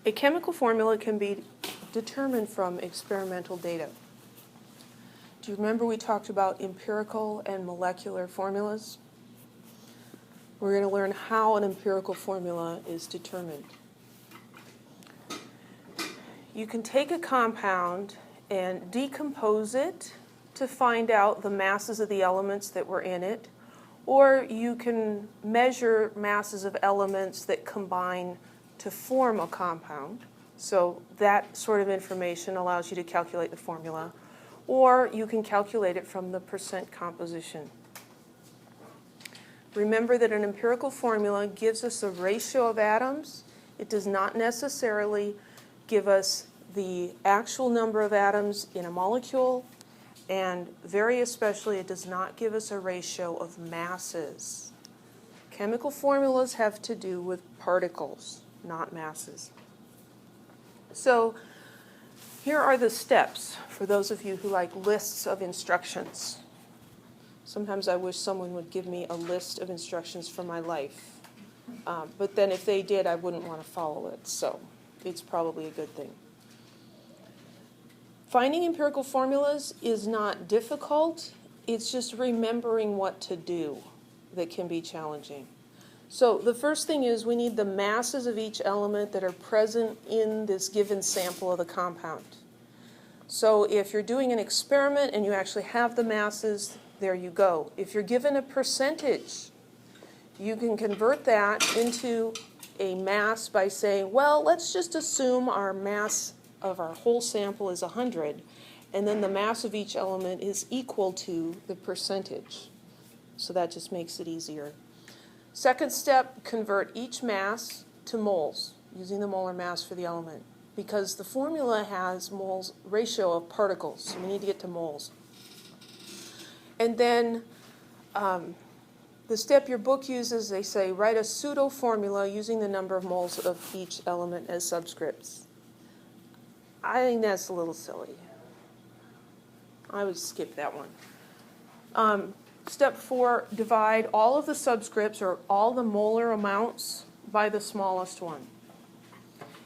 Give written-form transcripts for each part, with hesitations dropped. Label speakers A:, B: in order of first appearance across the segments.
A: A chemical formula can be determined from experimental data. Do you remember we talked about empirical and molecular formulas? We're going to learn how an empirical formula is determined. You can take a compound and decompose it to find out the masses of the elements that were in it, or you can measure masses of elements that combine to form a compound. So that sort of information allows you to calculate the formula, or you can calculate it from the percent composition. Remember that an empirical formula gives us a ratio of atoms. It does not necessarily give us the actual number of atoms in a molecule, and very especially it does not give us a ratio of masses. Chemical formulas have to do with particles, not masses. So here are the steps for those of you who like lists of instructions. Sometimes I wish someone would give me a list of instructions for my life. But then if they did, I wouldn't want to follow it. So it's probably a good thing. Finding empirical formulas is not difficult. It's just remembering what to do that can be challenging. So the first thing is we need the masses of each element that are present in this given sample of the compound. So if you're doing an experiment and you actually have the masses, there you go. If you're given a percentage, you can convert that into a mass by saying, well, let's just assume our mass of our whole sample is 100, and then the mass of each element is equal to the percentage. So that just makes it easier. Second step, convert each mass to moles, using the molar mass for the element, because the formula has moles ratio of particles, so we need to get to moles. And then the step your book uses, they say, write a pseudo formula using the number of moles of each element as subscripts. I think that's a little silly. I would skip that one. Step 4, divide all of the subscripts or all the molar amounts by the smallest one.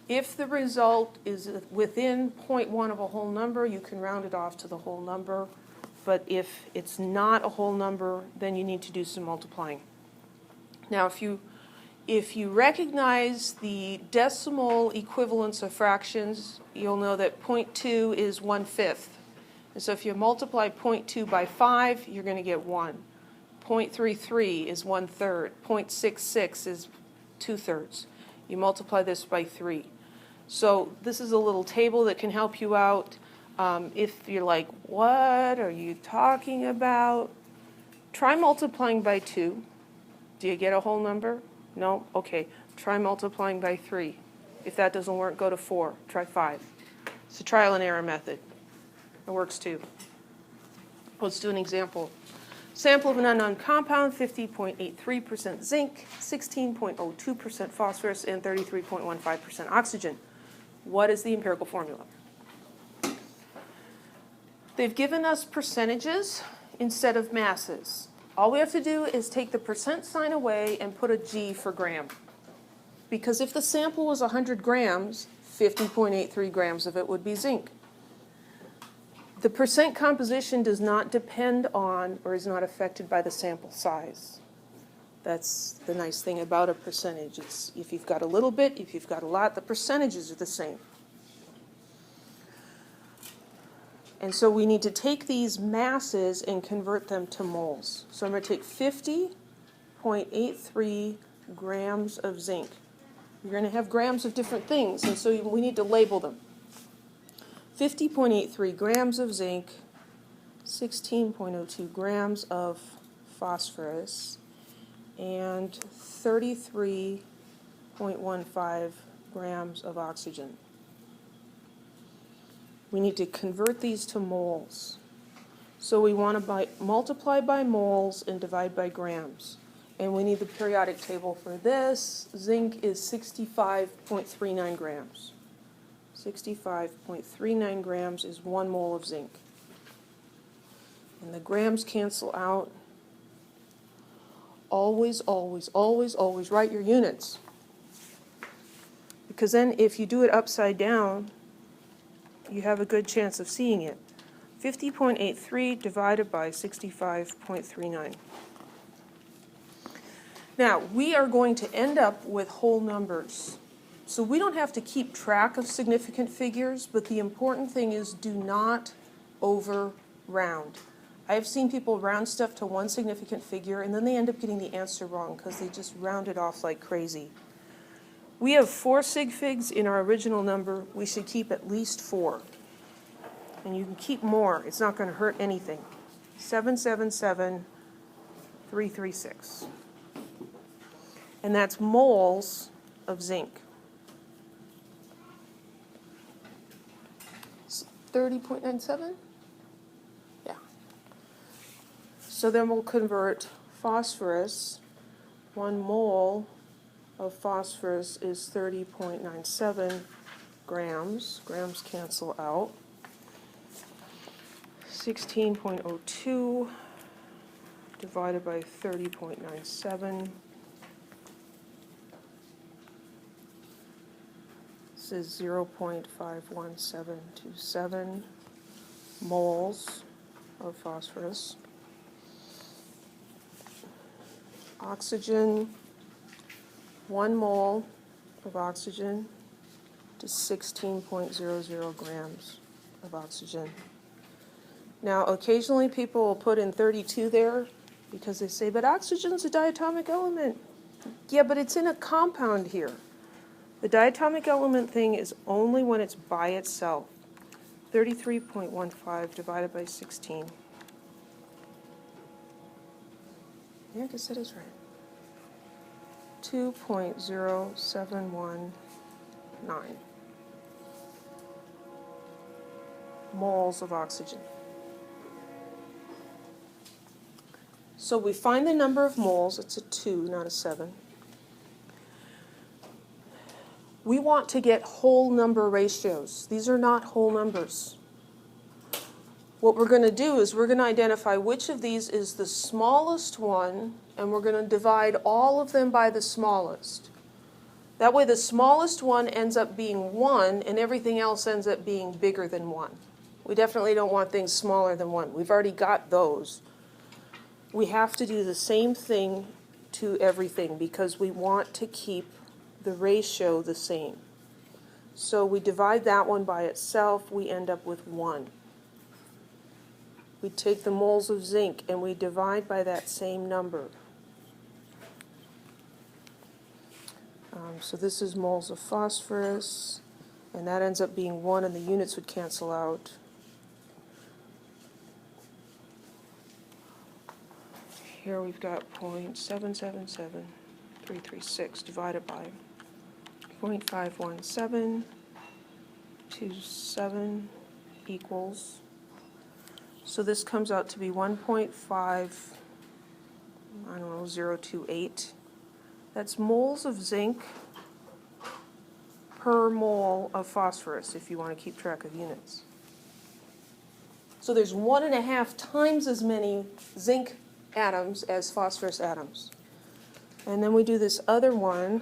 A: If the result is within 0.1 of a whole number, you can round it off to the whole number. But if it's not a whole number, then you need to do some multiplying. Now, if you recognize the decimal equivalence of fractions, you'll know that 0.2 is 1/5. And so if you multiply 0.2 by 5, you're going to get 1. 0.33 is 1/3. 0.66 is 2/3. You multiply this by 3. So this is a little table that can help you out. If you're like, what are you talking about? Try multiplying by 2. Do you get a whole number? No? Okay. Try multiplying by 3. If that doesn't work, go to 4. Try 5. It's a trial and error method. It works too. Let's do an example. Sample of an unknown compound, 50.83% zinc, 16.02% phosphorus, and 33.15% oxygen. What is the empirical formula? They've given us percentages instead of masses. All we have to do is take the percent sign away and put a G for gram. Because if the sample was 100 grams, 50.83 grams of it would be zinc. The percent composition does not depend on or is not affected by the sample size. That's the nice thing about a percentage. It's if you've got a little bit, if you've got a lot, the percentages are the same. And so we need to take these masses and convert them to moles. So I'm going to take 50.83 grams of zinc. You're going to have grams of different things, and so we need to label them. 50.83 grams of zinc, 16.02 grams of phosphorus, and 33.15 grams of oxygen. We need to convert these to moles. So we want to multiply by moles and divide by grams. And we need the periodic table for this. Zinc is 65.39 grams. 65.39 grams is 1 mole of zinc. And the grams cancel out. Always, always, always, always write your units. because then if you do it upside down, you have a good chance of seeing it. 50.83 divided by 65.39. Now, we are going to end up with whole numbers. So we don't have to keep track of significant figures, but the important thing is do not over round. I have seen people round stuff to one significant figure, and then they end up getting the answer wrong because they just round it off like crazy. We have 4 sig figs in our original number. We should keep at least 4. And you can keep more. It's not going to hurt anything. 777,336. And that's moles of zinc. 30.97? Yeah. So then we'll convert phosphorus. 1 mole of phosphorus is 30.97 grams. Grams cancel out. 16.02 divided by 30.97. This is 0.51727 moles of phosphorus. Oxygen, 1 mole of oxygen to 16.00 grams of oxygen. Now, occasionally people will put in 32 there because they say, but oxygen's a diatomic element. Yeah, but it's in a compound here. The diatomic element thing is only when it's by itself. 33.15 divided by 16. Yeah, I guess that is right. 2.0719 moles of oxygen. So we find the number of moles. It's a 2, not a 7. We want to get whole number ratios. These are not whole numbers. What we're going to do is we're going to identify which of these is the smallest one, and we're going to divide all of them by the smallest. That way the smallest one ends up being 1, and everything else ends up being bigger than 1. We definitely don't want things smaller than 1. We've already got those. We have to do the same thing to everything because we want to keep the ratio the same. So we divide that one by itself, we end up with 1. We take the moles of zinc and we divide by that same number. So this is moles of phosphorus, and that ends up being 1, and the units would cancel out. Here we've got 0.777336 divided by 0.51727 equals. So this comes out to be 1.5028. That's moles of zinc per mole of phosphorus, if you want to keep track of units. So there's 1.5 times as many zinc atoms as phosphorus atoms. And then we do this other one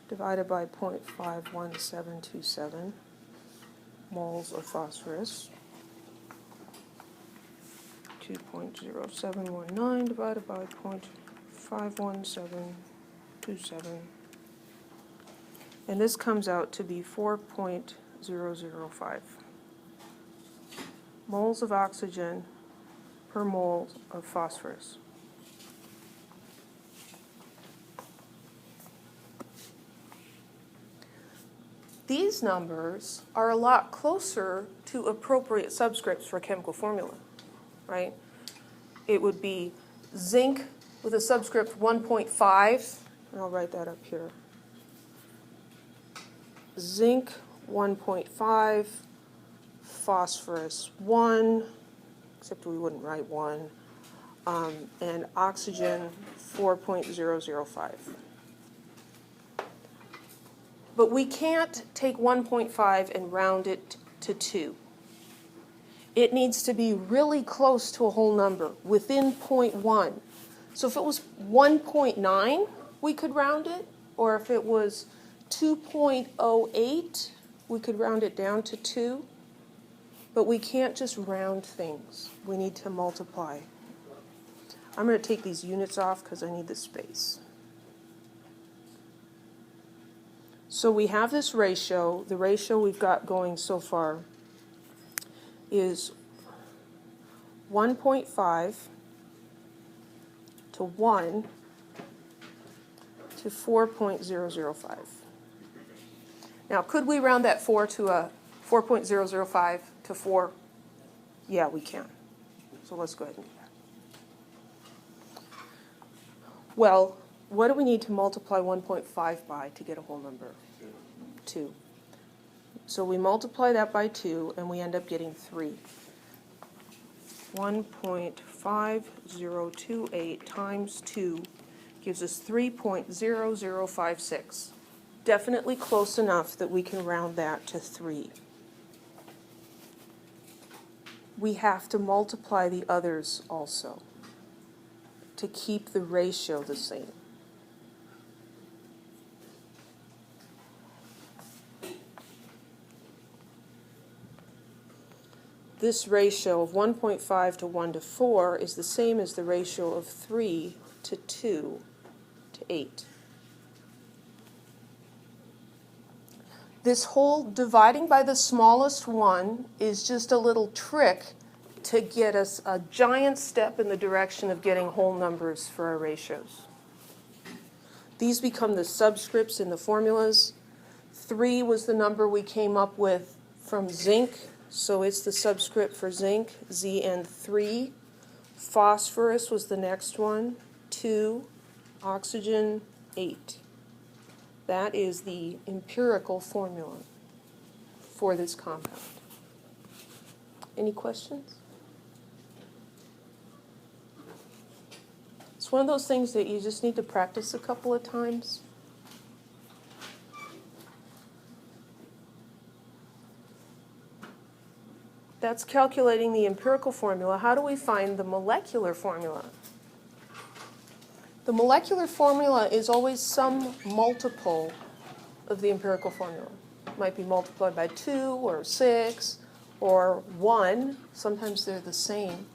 A: divided by 0.51727 moles of phosphorus. 2.0719 divided by 0.51727. And this comes out to be 4.005 moles of oxygen per mole of phosphorus. These numbers are a lot closer to appropriate subscripts for a chemical formula, right? It would be zinc with a subscript 1.5, and I'll write that up here. Zinc 1.5, phosphorus 1, except we wouldn't write 1, and oxygen 4.005. But we can't take 1.5 and round it to 2. It needs to be really close to a whole number, within 0.1. So if it was 1.9, we could round it, or if it was 2.08, we could round it down to 2, but we can't just round things. We need to multiply. I'm going to take these units off because I need the space. So we have this ratio. The ratio we've got going so far is 1.5 to 1 to 4.005. Now, could we round that 4 to a 4.005 to 4? Yeah, we can. So let's go ahead and do that. Well, what do we need to multiply 1.5 by to get a whole number? 2. So we multiply that by 2, and we end up getting 3. 1.5028 times 2 gives us 3.0056. Definitely close enough that we can round that to 3. We have to multiply the others also to keep the ratio the same. This ratio of 1.5 to 1 to 4 is the same as the ratio of 3 to 2 to 8. This whole dividing by the smallest one is just a little trick to get us a giant step in the direction of getting whole numbers for our ratios. These become the subscripts in the formulas. 3 was the number we came up with from zinc, so it's the subscript for zinc, Zn3. Phosphorus was the next one, 2. Oxygen, 8. That is the empirical formula for this compound. Any questions? It's one of those things that you just need to practice a couple of times. That's calculating the empirical formula. How do we find the molecular formula? The molecular formula is always some multiple of the empirical formula. It might be multiplied by 2 or 6 or 1. Sometimes they're the same.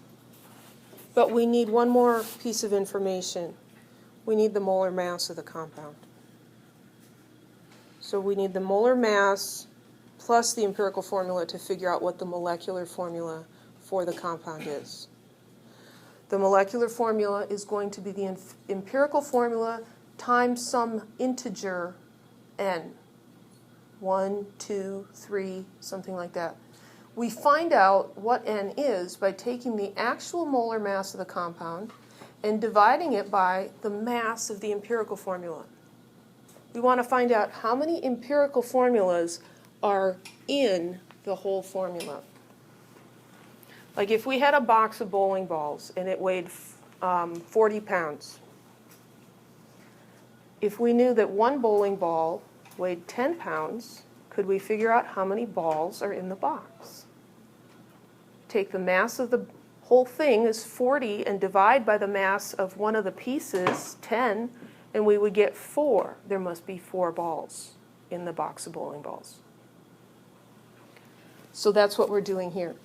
A: But we need one more piece of information. We need the molar mass of the compound. So we need the molar mass plus the empirical formula to figure out what the molecular formula for the compound is. The molecular formula is going to be the empirical formula times some integer n. 1, 2, 3, something like that. We find out what n is by taking the actual molar mass of the compound and dividing it by the mass of the empirical formula. We want to find out how many empirical formulas are in the whole formula. Like if we had a box of bowling balls and it weighed 40 pounds. If we knew that one bowling ball weighed 10 pounds, could we figure out how many balls are in the box? Take the mass of the whole thing is 40 and divide by the mass of one of the pieces, 10, and we would get 4. There must be 4 balls in the box of bowling balls. So that's what we're doing here.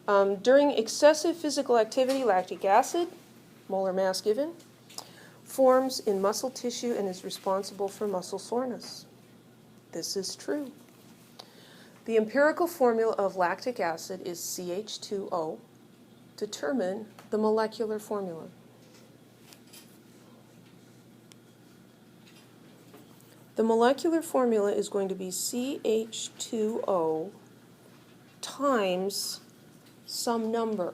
A: During excessive physical activity, lactic acid, molar mass given, forms in muscle tissue and is responsible for muscle soreness. This is true. The empirical formula of lactic acid is CH2O. Determine the molecular formula. The molecular formula is going to be CH2O times some number.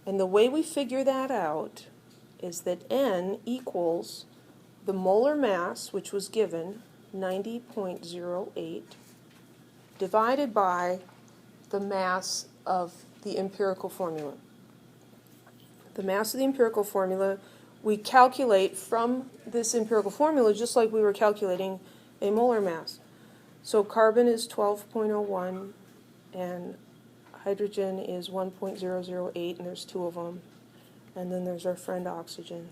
A: And the way we figure that out is that N equals the molar mass, which was given, 90.08, divided by the mass of the empirical formula. The mass of the empirical formula we calculate from this empirical formula just like we were calculating a molar mass. So carbon is 12.01 and hydrogen is 1.008, and there's 2 of them. And then there's our friend oxygen,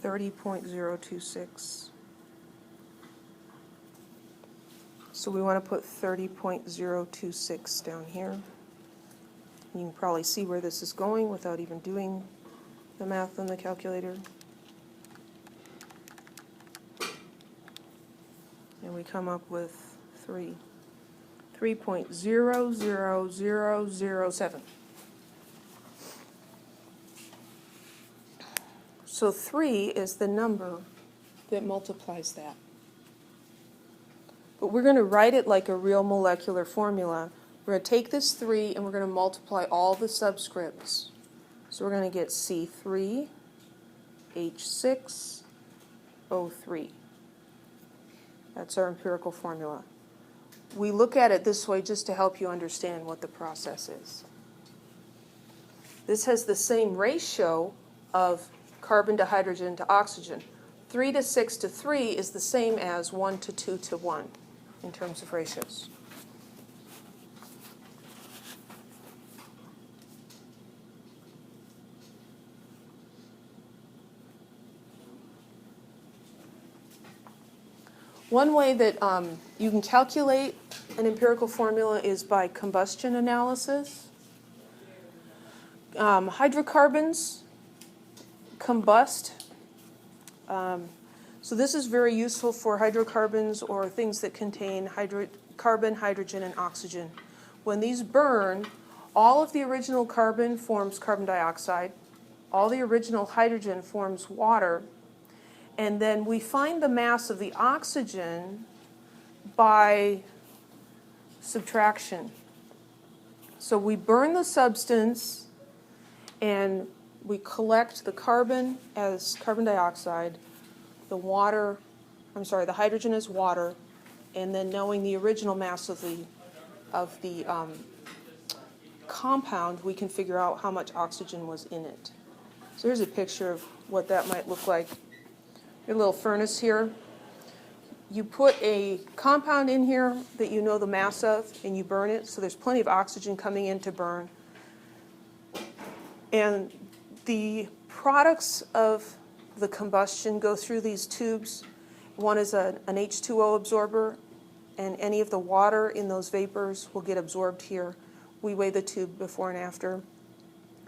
A: 30.026. So we want to put 30.026 down here. You can probably see where this is going without even doing the math on the calculator. And we come up with 3.00007. So 3 is the number that multiplies that. But we're going to write it like a real molecular formula. We're going to take this 3 and we're going to multiply all the subscripts. So we're going to get C3H6O3. That's our empirical formula. We look at it this way just to help you understand what the process is. This has the same ratio of carbon to hydrogen to oxygen. 3 to 6 to 3 is the same as 1 to 2 to 1 in terms of ratios. One way that you can calculate an empirical formula is by combustion analysis. Hydrocarbons combust. So this is very useful for hydrocarbons or things that contain carbon, hydrogen, and oxygen. When these burn, all of the original carbon forms carbon dioxide, all the original hydrogen forms water, and then we find the mass of the oxygen by subtraction. So we burn the substance and we collect the carbon as carbon dioxide, the hydrogen as water, and then knowing the original mass of the compound, we can figure out how much oxygen was in it. So here's a picture of what that might look like. Your little furnace here. You put a compound in here that you know the mass of, and you burn it, so there's plenty of oxygen coming in to burn. And the products of the combustion go through these tubes. One is an H2O absorber, and any of the water in those vapors will get absorbed here. We weigh the tube before and after,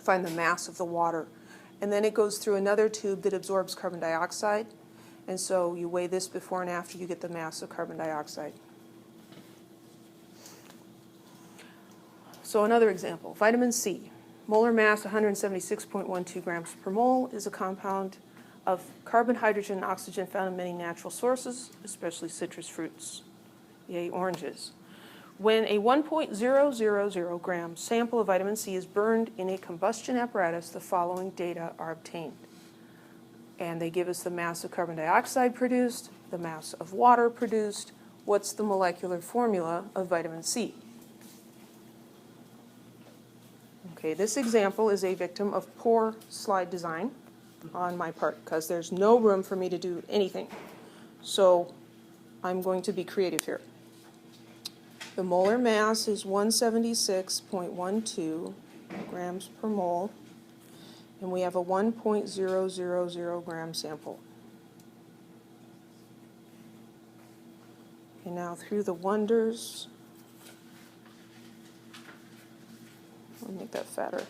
A: find the mass of the water. And then it goes through another tube that absorbs carbon dioxide. And so you weigh this before and after, you get the mass of carbon dioxide. So another example, vitamin C. Molar mass 176.12 grams per mole is a compound of carbon, hydrogen, and oxygen found in many natural sources, especially citrus fruits, yay, oranges. When a 1.000 gram sample of vitamin C is burned in a combustion apparatus, the following data are obtained. And they give us the mass of carbon dioxide produced, the mass of water produced, what's the molecular formula of vitamin C. Okay, this example is a victim of poor slide design on my part because there's no room for me to do anything. So I'm going to be creative here. The molar mass is 176.12 grams per mole, and we have a 1.000 gram sample. And now through the wonders, I'll make that fatter.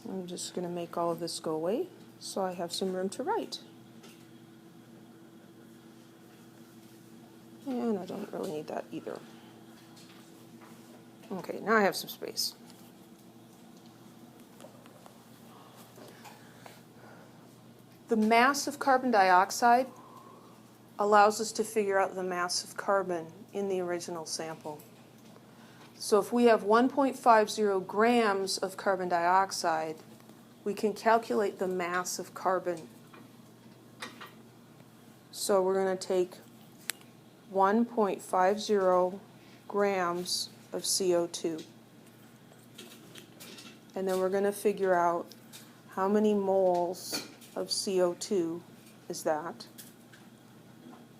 A: I'm just going to make all of this go away so I have some room to write. And I don't really need that either. Okay, now I have some space. The mass of carbon dioxide allows us to figure out the mass of carbon in the original sample. So if we have 1.50 grams of carbon dioxide, we can calculate the mass of carbon. So we're going to take 1.50 grams of CO2. And then we're going to figure out how many moles of CO2 is that.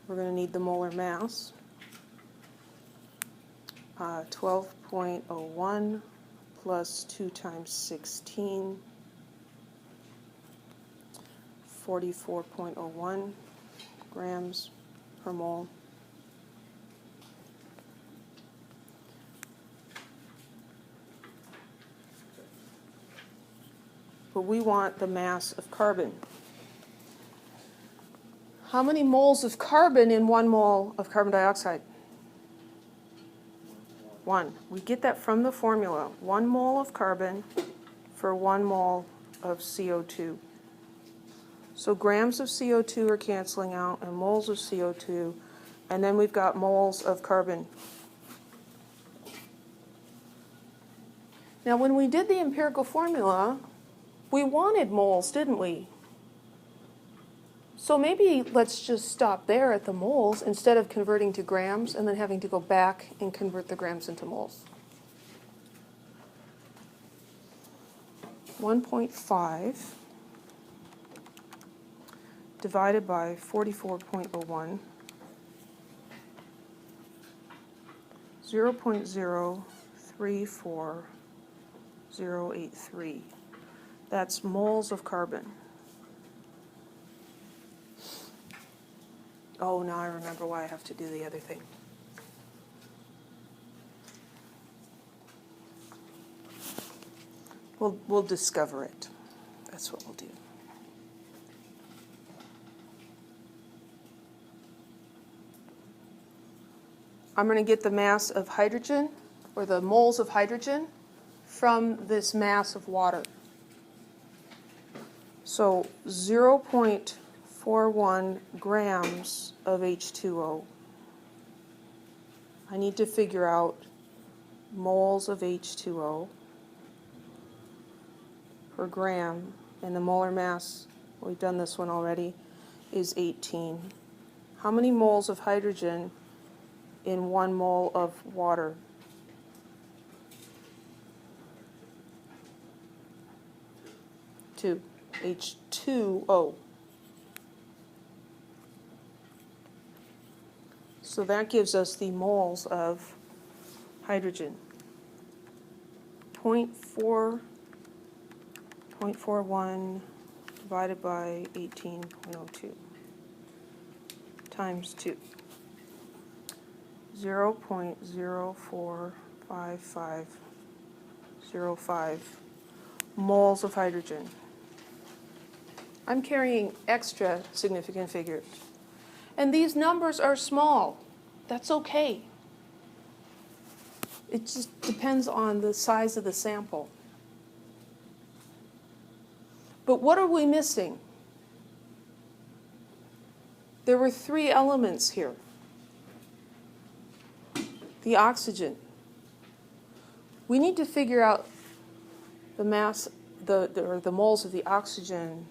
A: We're going to need the molar mass. 12.01 plus 2 times 16 44.01 grams per mole. But we want the mass of carbon. How many moles of carbon in 1 mole of carbon dioxide? 1. We get that from the formula. 1 mole of carbon for 1 mole of CO2. So grams of CO2 are canceling out and moles of CO2, and then we've got moles of carbon. Now when we did the empirical formula, we wanted moles, didn't we? So maybe let's just stop there at the moles instead of converting to grams and then having to go back and convert the grams into moles. 1.5 divided by 44.01, 0.034083. That's moles of carbon. Oh, now I remember why I have to do the other thing. We'll discover it. That's what we'll do. I'm going to get the mass of hydrogen, or the moles of hydrogen, from this mass of water. So 0.41 grams of H2O. I need to figure out moles of H2O per gram, and the molar mass, we've done this one already, is 18. How many moles of hydrogen in 1 mole of water? 2. H2O. So that gives us the moles of hydrogen. 0.41 divided by 18.02 times 2. 0.045505 moles of hydrogen. I'm carrying extra significant figures. And these numbers are small. That's okay. It just depends on the size of the sample. But what are we missing? There were 3 elements here. The oxygen. We need to figure out the mass, the moles of the oxygen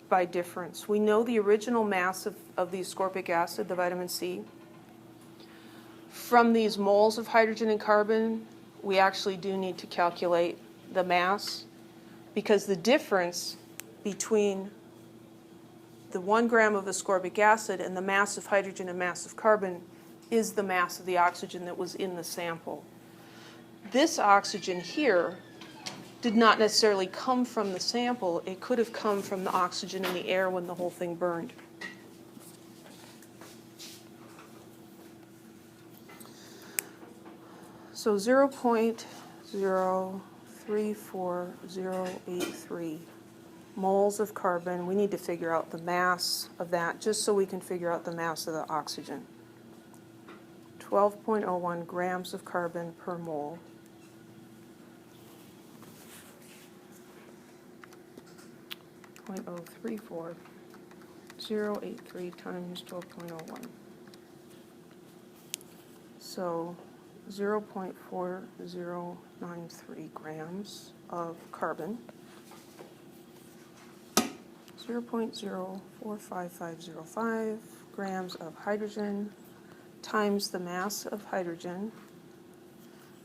A: by difference. We know the original mass of the ascorbic acid, the vitamin C. From these moles of hydrogen and carbon, we actually do need to calculate the mass, because the difference between the 1 gram of ascorbic acid and the mass of hydrogen and mass of carbon is the mass of the oxygen that was in the sample. This oxygen here did not necessarily come from the sample. It could have come from the oxygen in the air when the whole thing burned. So 0.034083 moles of carbon. We need to figure out the mass of that just so we can figure out the mass of the oxygen. 12.01 grams of carbon per mole. .034.083 times 12.01. So 0.4093 grams of carbon, 0.045505 grams of hydrogen times the mass of hydrogen.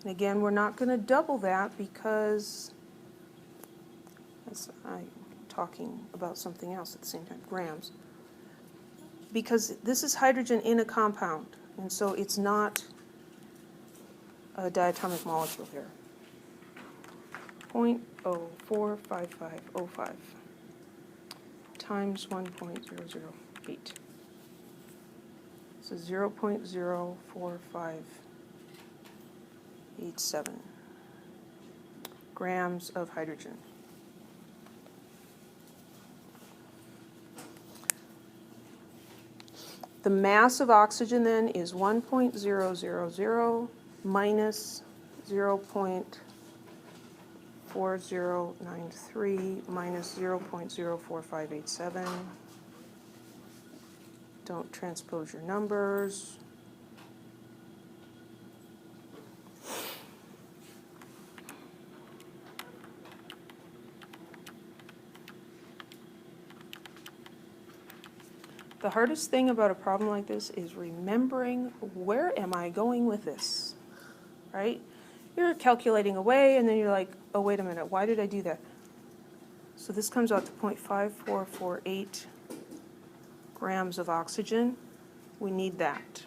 A: And again, we're not going to double that because I'm talking about something else at the same time, grams. Because this is hydrogen in a compound, and so it's not a diatomic molecule here. 0.045505 times 1.008. So 0.04587 grams of hydrogen. The mass of oxygen then is 1.000 minus 0.4093 minus 0.04587. Don't transpose your numbers. The hardest thing about a problem like this is remembering, where am I going with this, right? You're calculating away, and then you're like, oh, wait a minute, why did I do that? So this comes out to 0.5448 grams of oxygen. We need that.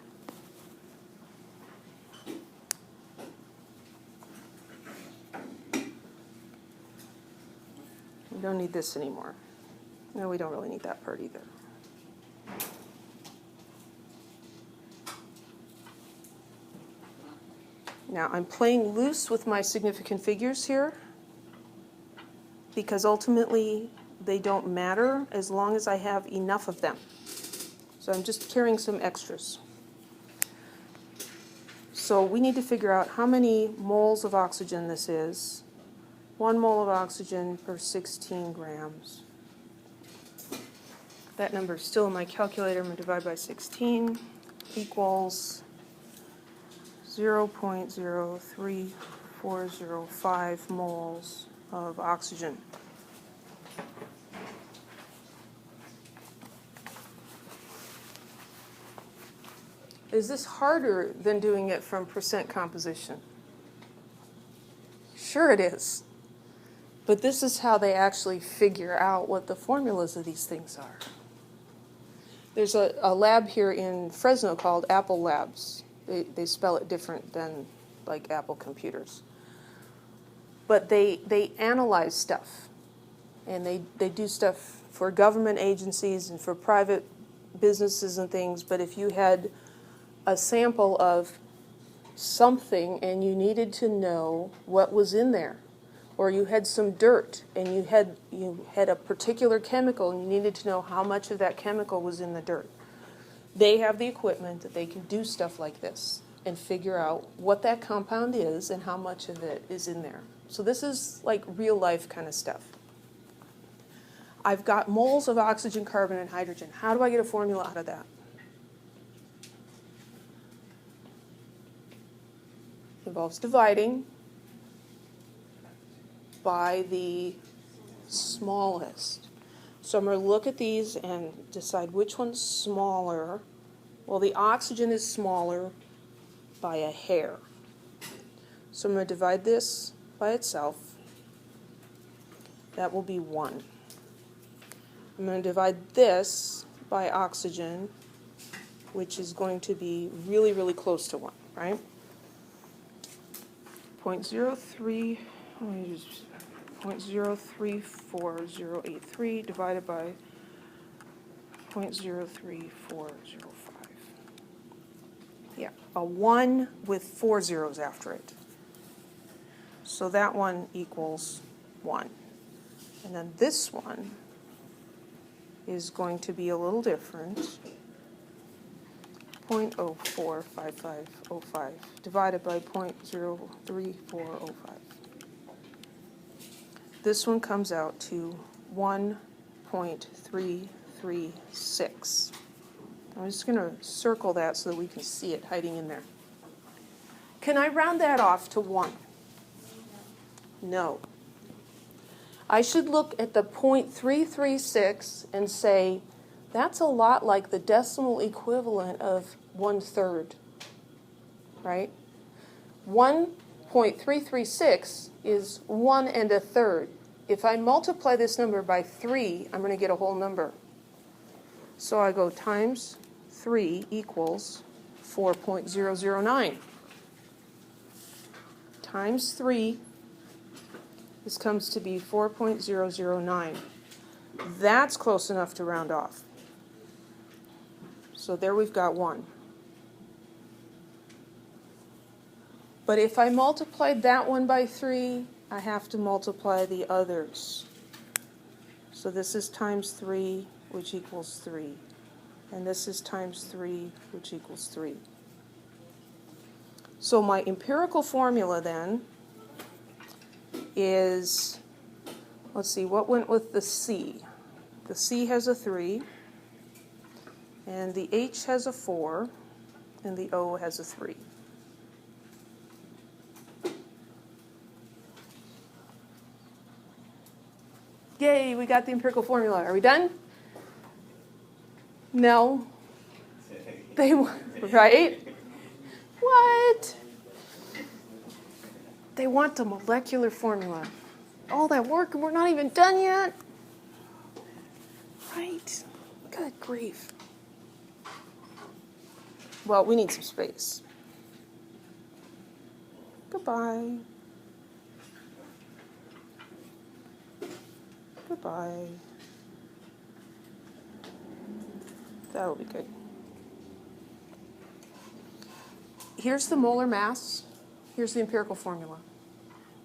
A: We don't need this anymore. No, we don't really need that part either. Now, I'm playing loose with my significant figures here because ultimately they don't matter as long as I have enough of them. So I'm just carrying some extras. So we need to figure out how many moles of oxygen this is. 1 mole of oxygen per 16 grams. That number is still in my calculator. I'm going to divide by 16 equals 0.03405 moles of oxygen. Is this harder than doing it from percent composition? Sure it is. But this is how they actually figure out what the formulas of these things are. There's a lab here in Fresno called Apple Labs. They spell it different than like Apple computers. But they analyze stuff. And they do stuff for government agencies and for private businesses and things. But if you had a sample of something and you needed to know what was in there, or you had some dirt and you had a particular chemical and you needed to know how much of that chemical was in the dirt, they have the equipment that they can do stuff like this and figure out what that compound is and how much of it is in there. So this is like real life kind of stuff. I've got moles of oxygen, carbon, and hydrogen. How do I get a formula out of that? It involves dividing by the smallest. So I'm going to look at these and decide which one's smaller. Well, the oxygen is smaller by a hair. So I'm going to divide this by itself. That will be 1. I'm going to divide this by oxygen, which is going to be really, really close to 1, right? 0.03483 divided by 0.03405. Yeah, a 1 with 4 zeros after it. So that one equals 1. And then this one is going to be a little different. 0.045505 divided by 0.03405. This one comes out to 1.336. I'm just going to circle that so that we can see it hiding in there. Can I round that off to 1? No. I should look at the 0.336 and say, that's a lot like the decimal equivalent of 1/3, right? 1.336 is 1 1/3. If I multiply this number by 3, I'm going to get a whole number. So I go times 3 equals 4.009. Times 3, this comes to be 4.009. That's close enough to round off. So there we've got 1. But if I multiplied that one by 3, I have to multiply the others. So this is times 3, which equals 3. And this is times 3, which equals 3. So my empirical formula then is, let's see, what went with the C? The C has a 3, and the H has a 4, and the O has a 3. Yay, we got the empirical formula. Are we done? No. Right? What? They want the molecular formula. All that work and we're not even done yet? Right? Good grief. Well, we need some space. Goodbye. Goodbye. That'll be good. Here's the molar mass. Here's the empirical formula.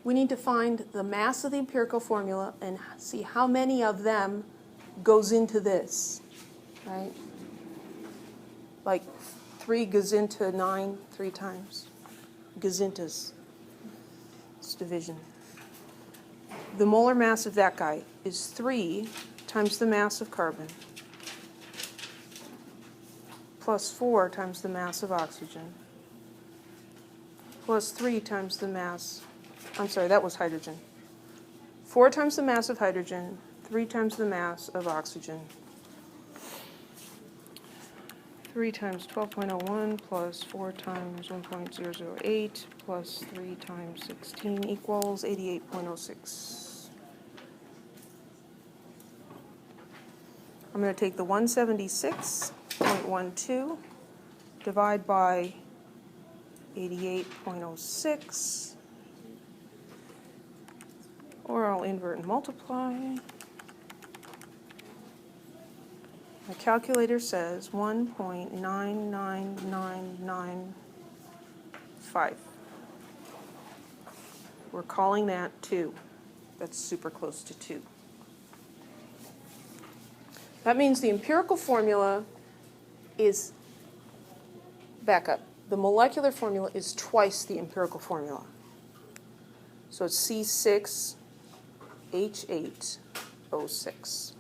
A: We need to find the mass of the empirical formula and see how many of them goes into this, right? Like 3 goes into 9 3 times. Gazintas. It's division. The molar mass of that guy is 3 times the mass of carbon plus 4 times the mass of oxygen plus 3 times the mass, I'm sorry, that was hydrogen. 4 times the mass of hydrogen, 3 times the mass of oxygen. 3 times 12.01 plus 4 times 1.008 plus 3 times 16 equals 88.06. I'm going to take the 176.12, divide by 88.06, or I'll invert and multiply. My calculator says 1.99995. We're calling that 2. That's super close to 2. That means the empirical formula is, back up, the molecular formula is twice the empirical formula. So it's C6H8O6.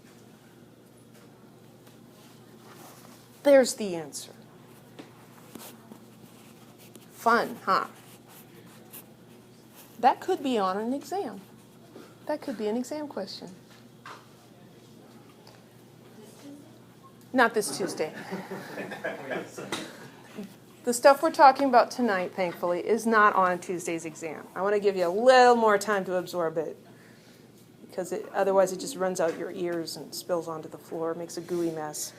A: There's the answer. Fun, huh? That could be on an exam. That could be an exam question. Not this Tuesday. The stuff we're talking about tonight, thankfully, is not on Tuesday's exam. I want to give you a little more time to absorb it, because otherwise it just runs out your ears and spills onto the floor, makes a gooey mess.